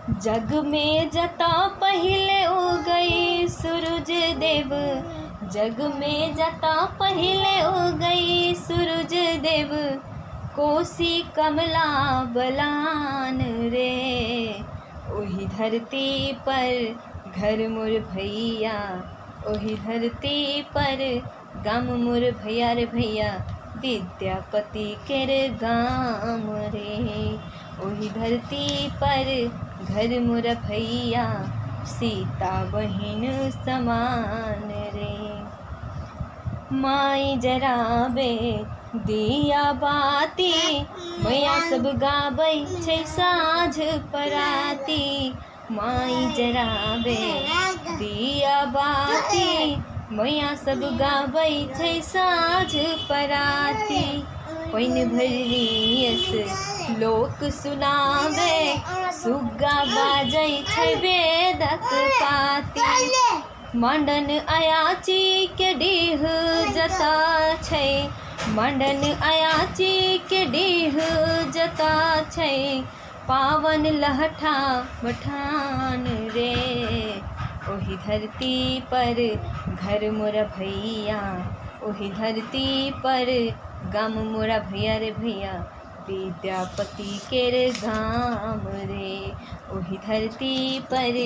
जग में जता पहिले उगई सूरज देव, जग में जता पहिले उगई सूरज देव, कोसी कमला बलान रे। ओही धरती पर घर मोर भैया, ओही धरती पर गाम मोर भैया रे भैया, विद्यापति केर गाम रे। ओही धरती पर घर मोर भैया, सीता बहिन समान रे। माई जराबे दिया बाती, मैया सब गाबै छै साँझ पराती। माई जराबे दिया बाती, मैया सब गाबै छै साँझ पराती। पानि भरियस लोक सुनाबे, सुग्गा बाजै छै वेदक पाती। मंडन अयाची के डीह जता छै, मंडन अयाची के डीह जता छै, पावन लहठा मठान रे। ओही धरती पर घर मोर भैया, ओही धरती पर गाम मोरा भैया रे भैया, विद्यापति केर गाम रे। ओही धरती पर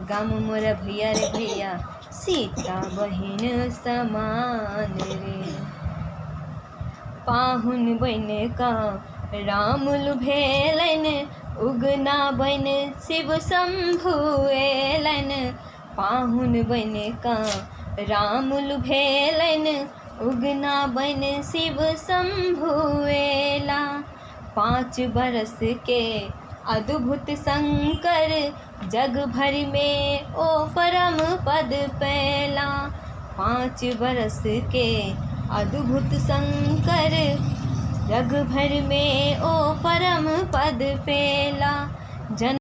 गाम मोरा भैया रे भैया, सीता बहिन समान रे। पाहुन बन का राम लुभेलन, उगना बन शिव शंभु एलन। पाहुन बन का राम लुभेलन, उगना बन शिव शंभु एला। 5 बरस के अद्भुत शंकर, जग भर में ओ परम पद पैला। 5 बरस के अद्भुत शंकर, जग भर में ओ परम पद पैला। जन